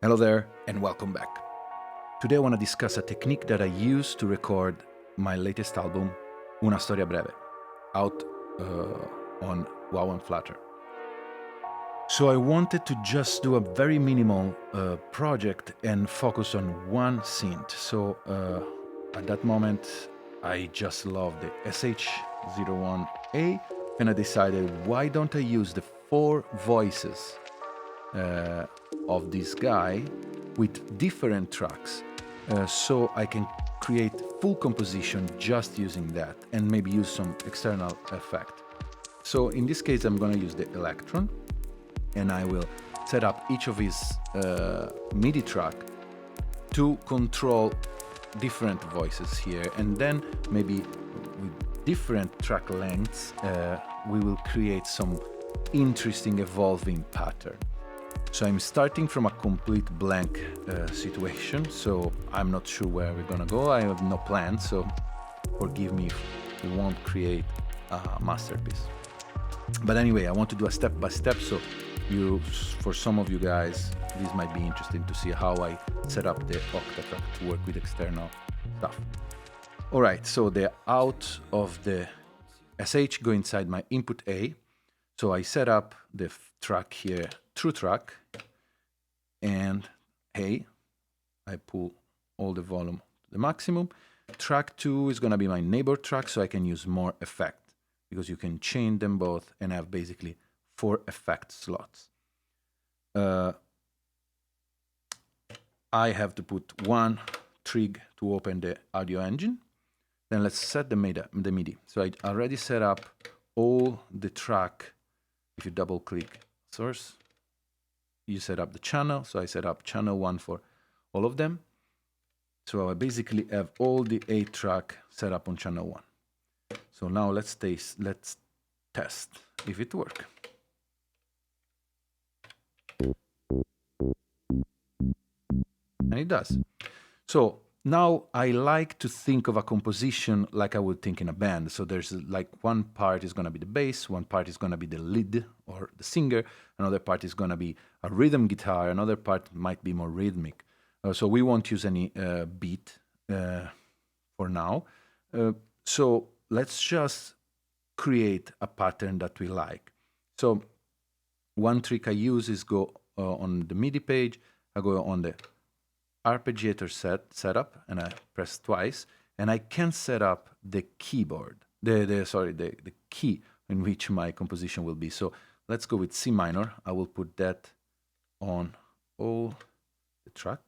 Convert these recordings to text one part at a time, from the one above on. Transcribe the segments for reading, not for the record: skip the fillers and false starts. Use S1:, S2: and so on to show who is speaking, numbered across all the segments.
S1: Hello there and welcome back. Today I want to discuss a technique that I use to record my latest album, Una Storia Breve, out on Wow and Flutter. So I wanted to just do a very minimal project and focus on one synth. So at that moment I just loved the Sh01a and I decided, why don't I use the 4 voices of this guy with different tracks, so I can create full composition just using that and maybe use some external effect. So in this case I'm going to use the Elektron and I will set up each of his MIDI track to control different voices here, and then maybe with different track lengths we will create some interesting evolving pattern. So I'm starting from a complete blank situation, so I'm not sure where we're gonna go. I have no plan, so forgive me if we won't create a masterpiece. But anyway, I want to do a step by step, so for some of you guys, this might be interesting to see how I set up the Octatrack to work with external stuff. All right, so the out of the SH go inside my input A. So I set up the track here, true track, and A, I pull all the volume to the maximum. Track 2 is going to be my neighbor track, so I can use more effect, because you can chain them both and have basically 4 effect slots. I have to put one trig to open the audio engine. Then let's set the MIDI. So I already set up all the track. If you double click source, you set up the channel. So I set up channel 1 for all of them. So I basically have all the 8 track set up on channel 1. So now let's test if it works. And it does. So now I like to think of a composition like I would think in a band. So there's like one part is going to be the bass, one part is going to be the lead or the singer, another part is going to be a rhythm guitar, another part might be more rhythmic. So we won't use any beat for now. So let's just create a pattern that we like. So one trick I use is go on the MIDI page, I go on the arpeggiator setup and I press twice, and I can set up the keyboard, the key in which my composition will be. So let's go with C minor. I will put that on all the track.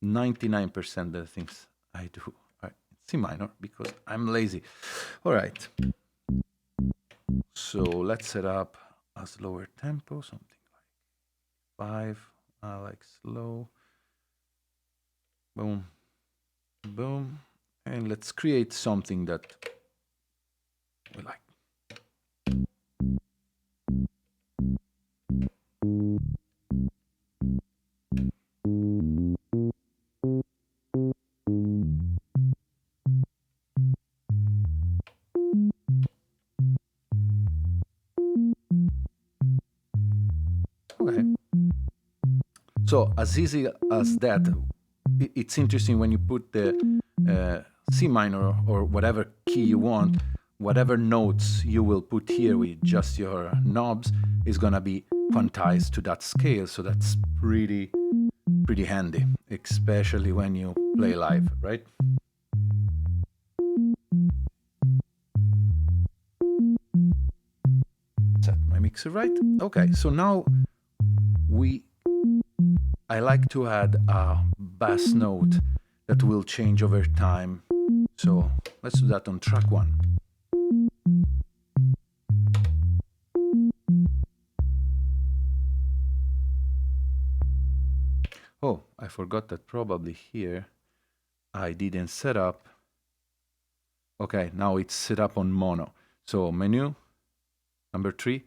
S1: 99% of the things I do are C minor because I'm lazy. All right. So let's set up a slower tempo, something like 5. I like slow. Boom, boom. And let's create something that we like. Okay. So as easy as that, it's interesting when you put the C minor or whatever key you want, whatever notes you will put here with just your knobs is going to be quantized to that scale. So that's pretty handy, especially when you play live, right? Set my mixer right. Okay, so now I like to add a bass note that will change over time. So let's do that on track 1. Oh, I forgot that probably here I didn't set up. Okay, now it's set up on mono. So menu, number 3,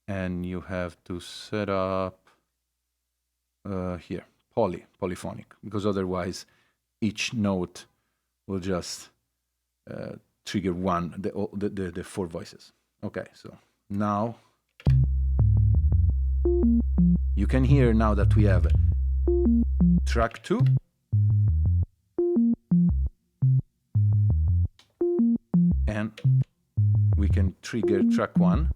S1: and you have to set up here, polyphonic, because otherwise each note will just trigger the 4 voices. Okay, so now You can hear now that we have track 2, and we can trigger track 1.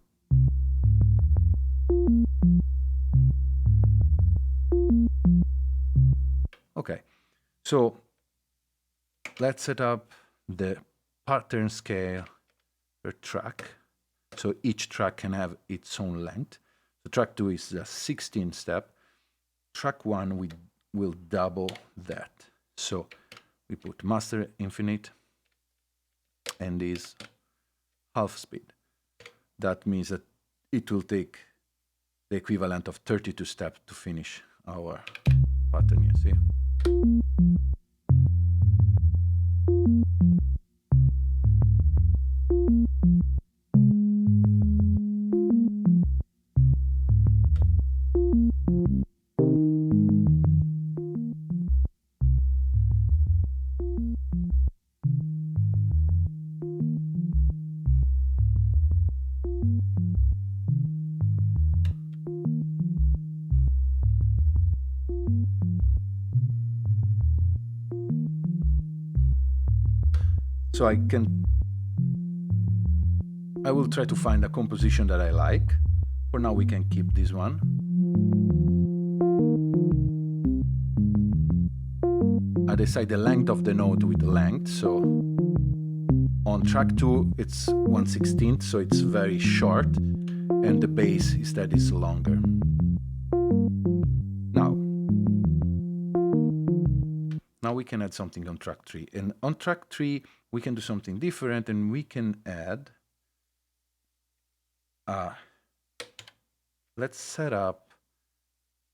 S1: Okay, so let's set up the pattern scale per track, so each track can have its own length. So track 2 is a 16 step. Track 1 we will double that. So we put master infinite and is half speed. That means that it will take the equivalent of 32 steps to finish our pattern, you see? So I will try to find a composition that I like. For now we can keep this one. I decide the length of the note with the length, so on track 2 it's 1/16, so it's very short, and the bass instead is longer. Now we can add something on track 3, and on track 3 we can do something different, and we can add, let's set up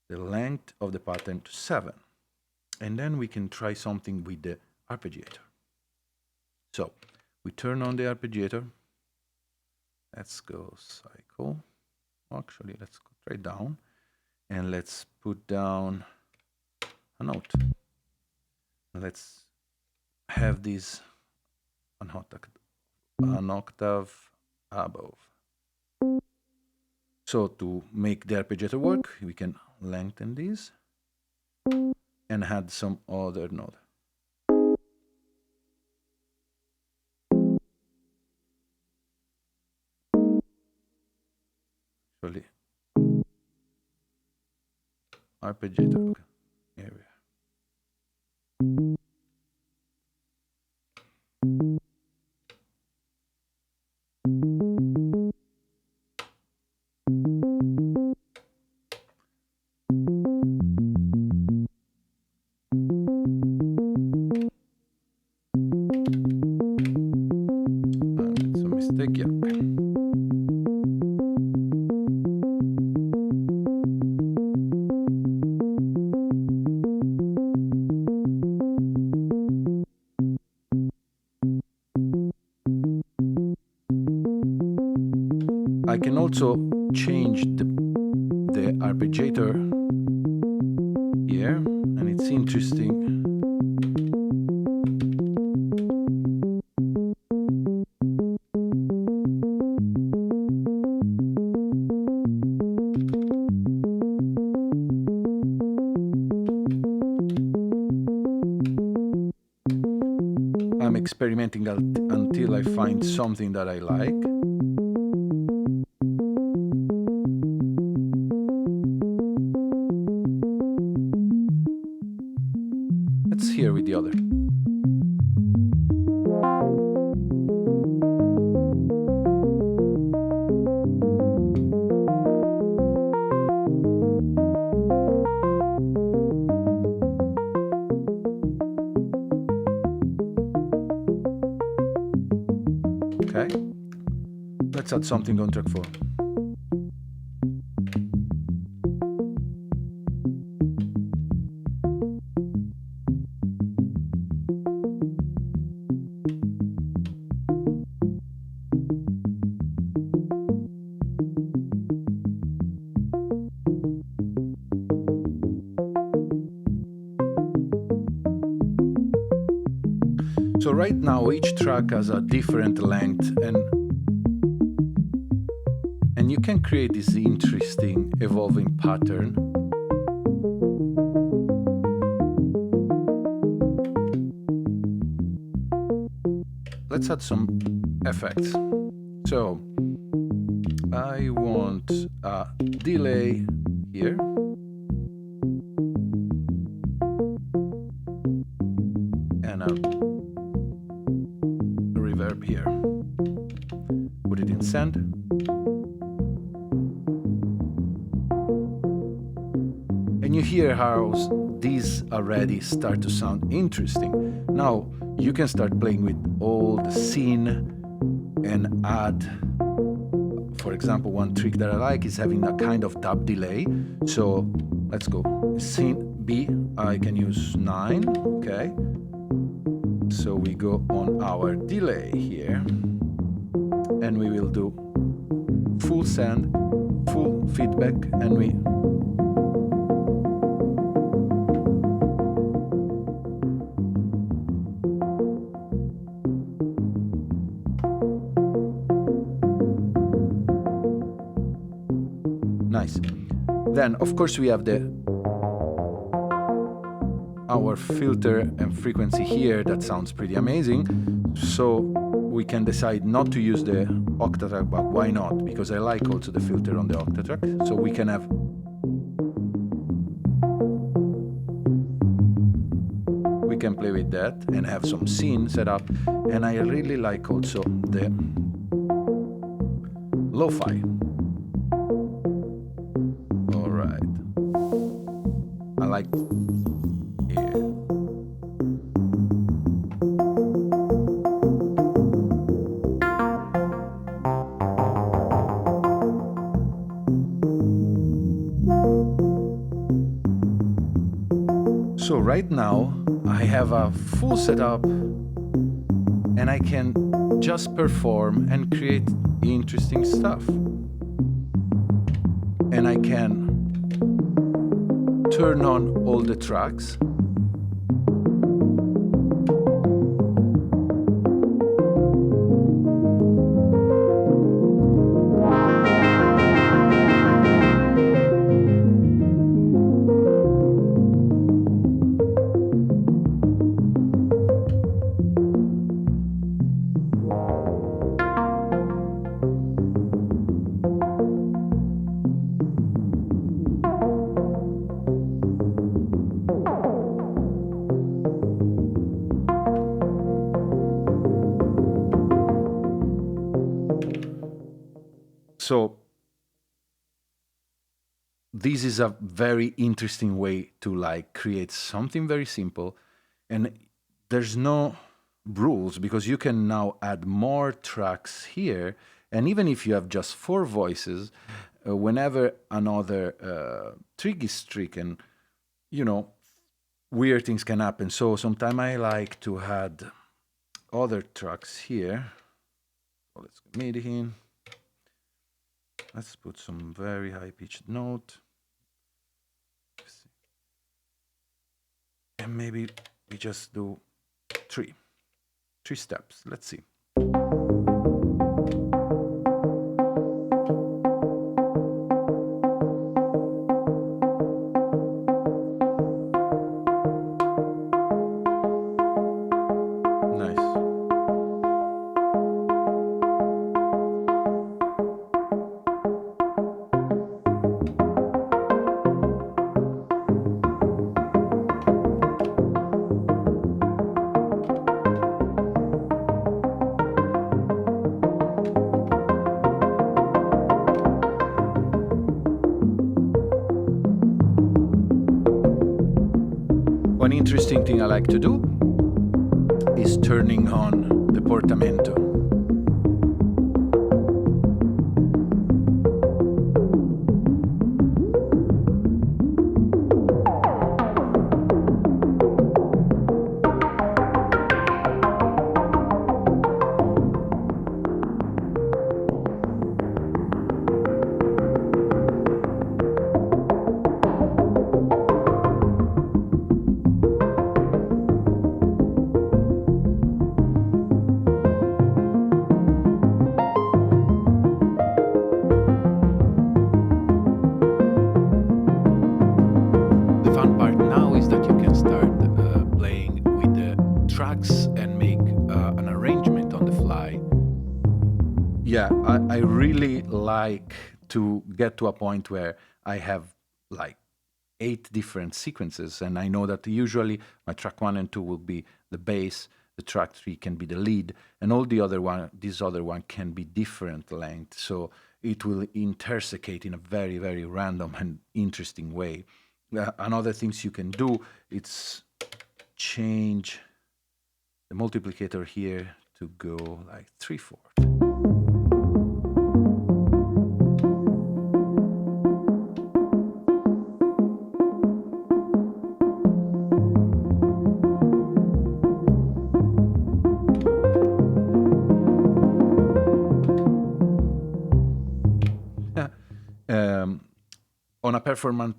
S1: the length of the pattern to 7, and then we can try something with the arpeggiator. So we turn on the arpeggiator, let's go cycle, actually let's go straight down, and let's put down a note. Let's have this an octave above. So to make the arpeggiator work, we can lengthen this and add some other note. Actually, arpeggiator, okay. Here we are. It's a mistake, yeah. I can also change the arpeggiator here, and it's interesting. I'm experimenting until I find something that I like. Let's hear with the other. Okay, let's add something on track 4. So right now each track has a different length, and you can create this interesting evolving pattern let's add some effects. So I want a delay here. And a reverb here. Put it in send. And you hear how these already start to sound interesting. Now you can start playing with all the scene and add, for example, one trick that I like is having a kind of dub delay. So let's go. Scene B, I can use 9, okay. So we go on our delay here, and we will do full send, full feedback, and we nice. Then of course we have our filter and frequency here that sounds pretty amazing. So we can decide not to use the Octatrack, but why not? Because I like also the filter on the Octatrack. So we can have play with that and have some scene set up. And I really like also the lo-fi. All right. I like here. So right now I have a full setup and I can just perform and create interesting stuff. And I can turn on all the tracks. So this is a very interesting way to like create something very simple, and there's no rules because you can now add more tracks here. And even if you have just 4 voices, whenever another trick is stricken, you know, weird things can happen. So sometimes I like to add other tracks here. So let's go MIDI in. Let's put some very high-pitched note. And maybe we just do 3 steps. Let's see. One interesting thing I like to do is turning on the portamento. And make an arrangement on the yeah, I really like to get to a point where I have like 8 different sequences, and I know that usually my track 1 and 2 will be the bass, the track 3 can be the lead, and all this other one can be different length. So it will intersecate in a very, very random and interesting way. Another things you can do, it's change the multiplicator here to go like 3/4. On a performance,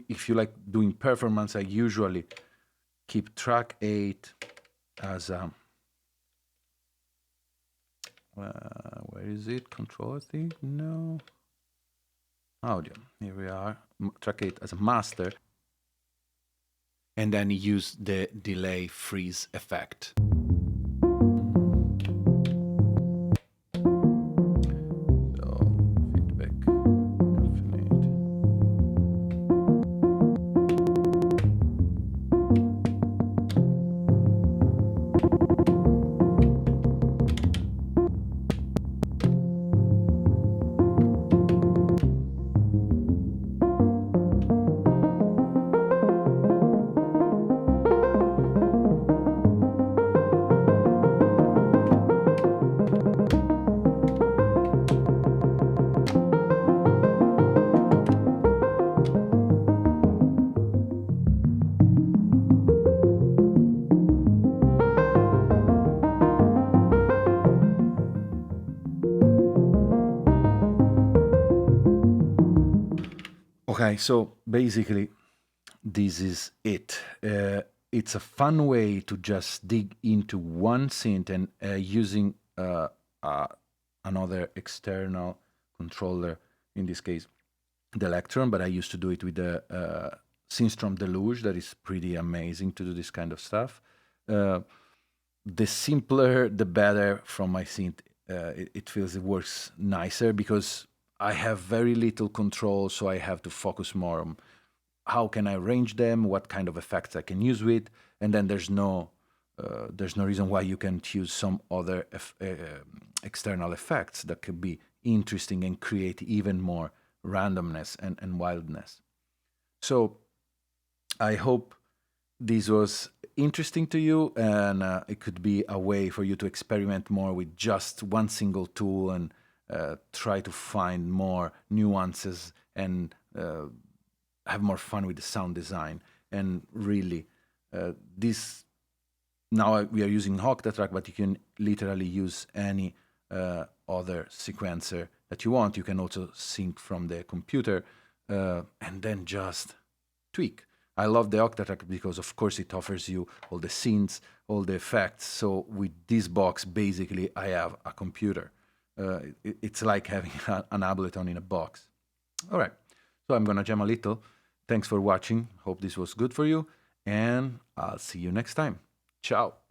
S1: if you like doing performance, I usually keep track 8 as a, where is it? Control, I think? No. Audio. Here we are. Track 8 as a master. And then use the delay freeze effect. Okay, so basically, this is it. It's a fun way to just dig into one synth and using another external controller, in this case, the Elektron, but I used to do it with the Synth Deluge. That is pretty amazing to do this kind of stuff. The simpler, the better from my synth. It feels it works nicer because I have very little control, so I have to focus more on how can I arrange them, what kind of effects I can use with, and then there's no reason why you can't use some other external effects that could be interesting and create even more randomness and wildness. So I hope this was interesting to you, and it could be a way for you to experiment more with just one single tool and try to find more nuances and have more fun with the sound design. And really, this now we are using Octatrack, but you can literally use any other sequencer that you want. You can also sync from the computer and then just tweak. I love the Octatrack because, of course, it offers you all the synths, all the effects. So with this box, basically, I have a computer. It's like having an Ableton in a box. All right, so I'm going to jam a little. Thanks for watching. Hope this was good for you, and I'll see you next time. Ciao.